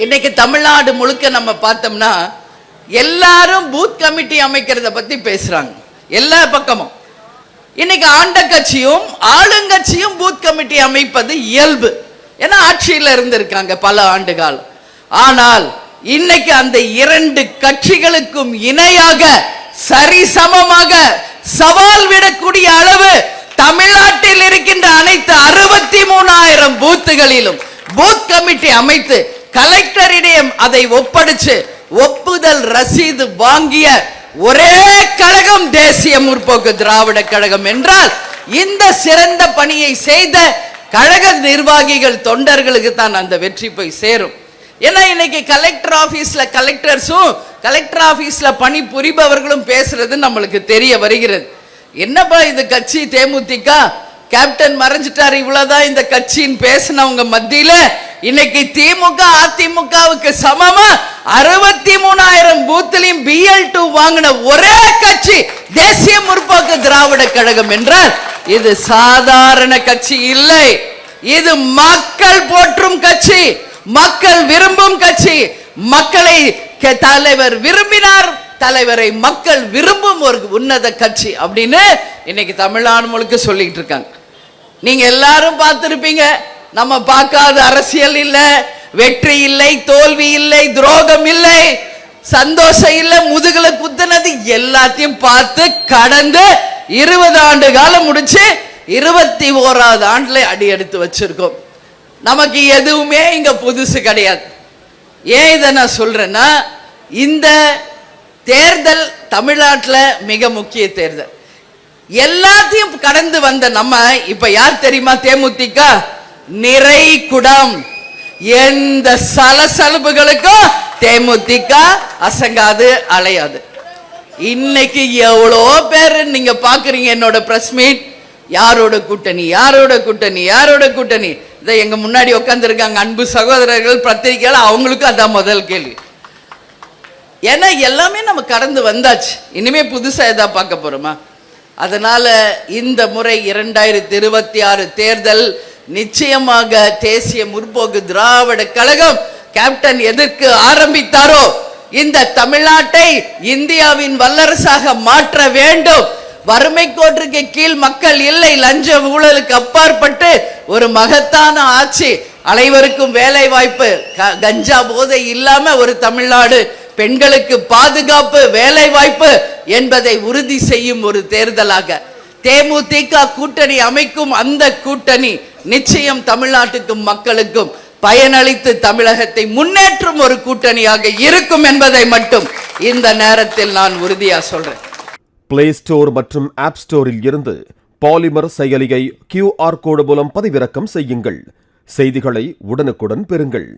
இன்னைக்கு தமிழ்நாடு முழுக்க நம்ம பார்த்தோம்னா எல்லாரும் பூத் கமிட்டி அமைக்கிறத பத்தி பேசுறாங்க. எல்லா பக்கமும் இன்னைக்கு ஆண்ட கட்சியும் ஆளுங்கட்சியும் பூத் கமிட்டி அமைப்பது இயல்பு. ஏன்னா ஆட்சியில் இருந்திருக்காங்க பல ஆண்டு காலம். ஆனால் இன்னைக்கு அந்த இரண்டு கட்சிகளுக்கும் இணையாக சரிசமமாக சவால் விடக்கூடிய அளவு தமிழ்நாட்டில் இருக்கின்ற அனைத்து 63,000 பூத்துகளிலும் பூத் கமிட்டி அமைத்து கலெக்டரிடம் அதை ஒப்படைச்சு ஒப்புதல் ரசீது வாங்கிய ஒரே கழகம் தேசிய முற்போக்கு திராவிட கழகம் என்றால் இந்த சிறந்த பணியை செய்த கழக நிர்வாகிகள் தொண்டர்களுக்கு தான் அந்த வெற்றி போய் சேரும். ஏன்னா இன்னைக்கு கலெக்டர் ஆபீஸ்ல கலெக்டர்ஸும் கலெக்டர் ஆபீஸ்ல பணி புரிபவர்களும் பேசுறது நம்மளுக்கு தெரிய வருகிறது. என்னப்பா இது கட்சி தேமுதிக கேப்டன் மறைஞ்சிட்டாரு, இவ்வளவுதான் இந்த கட்சியின் பேசினவங்க மத்தியில இன்னைக்கு திமுக அதிமுகவுக்கு சமமா 63,000 பூத்திலையும் BL2 வாங்கின ஒரே கட்சி தேசிய முற்போக்கு திராவிட கழகம் என்றால் இது சாதாரண கட்சி இல்லை. இது மக்கள் போற்றும் கட்சி, மக்கள் விரும்பும் கட்சி. மக்களை தலைவர் விரும்பினார், தலைவரை மக்கள் விரும்பும் ஒரு உன்னத கட்சி அப்படின்னு இன்னைக்கு தமிழ்நாடு முழுக்க சொல்லிட்டு இருக்காங்க. நீங்க எல்லாரும் பார்த்திருப்பீங்க, நம்ம பார்க்காத அரசியல் இல்லை, வெற்றி இல்லை, தோல்வி இல்லை, துரோகம் இல்லை, சந்தோஷம் இல்லை, முதுகுல குத்துனது எல்லாத்தையும் பார்த்து கடந்து 20 ஆண்டு காலம் முடிச்சு 21வது ஆண்டுல அடி எடுத்து வச்சிருக்கோம். நமக்கு எதுவுமே இங்க புதுசு கிடையாது. ஏன் இதை நான் சொல்றேன்னா, இந்த தேர்தல் தமிழ்நாட்டில் மிக முக்கிய தேர்தல். எல்லாத்தையும் கடந்து வந்த நம்ம இப்ப யார் தெரியுமா? தேமுதிக நிறை குடம். எந்த சலசலப்புகளுக்கும் தேமுதிக அசங்காது, அலையாது. இன்னைக்கு எவ்வளோ பேர் நீங்க பாக்குறீங்க என்னோட பிரஸ் மீட், யாரோட கூட்டணி யாரோட கூட்டணி யாரோட கூட்டணி. இதை எங்க முன்னாடி உட்கார்ந்து இருக்காங்க அன்பு சகோதரர்கள் பத்திரிகையாளர், அவங்களுக்கும் அதான் முதல் கேள்வி. ஏன்னா எல்லாமே நம்ம கடந்து வந்தாச்சு, இனிமே புதுசா எதா பார்க்க போறோமா? அதனால இந்த முறை 2026 தேர்தல் நிச்சயமாக தேசிய முற்போக்கு திராவிட கழகம் கேப்டன் எதற்கு ஆரம்பித்தாரோ இந்த தமிழ்நாட்டை இந்தியாவின் வல்லரசாக மாற்ற வேண்டும். வறுமை கோட்டுக்கு கீழ் மக்கள் இல்லை, லஞ்ச ஊழலுக்கு அப்பாற்பட்டு ஒரு மகத்தான ஆட்சி, அனைவருக்கும் வேலை வாய்ப்பு, கஞ்சா போதை இல்லாம ஒரு தமிழ்நாடு, பெண்களுக்கு பாதுகாப்பு, வேலை வாய்ப்பு என்பதை உறுதி செய்யும் ஒரு தேர்தலாக தேமுதிக கூட்டணி அமைக்கும். அந்த கூட்டணி நிச்சயம் தமிழ்நாட்டுக்கும் மக்களுக்கும் பயனளித்து தமிழகத்தை முன்னேற்றும் ஒரு கூட்டணியாக இருக்கும் என்பதை மட்டும் இந்த நேரத்தில் நான் உறுதியா சொல்றேன். பிளே ஸ்டோர் மற்றும் ஆப் ஸ்டோரில் இருந்து பாலிமர் செயலியை QR கோடு மூலம் பதிவிறக்கம் செய்யுங்கள். செய்திகளை உடனுக்குடன் பெறுங்கள்.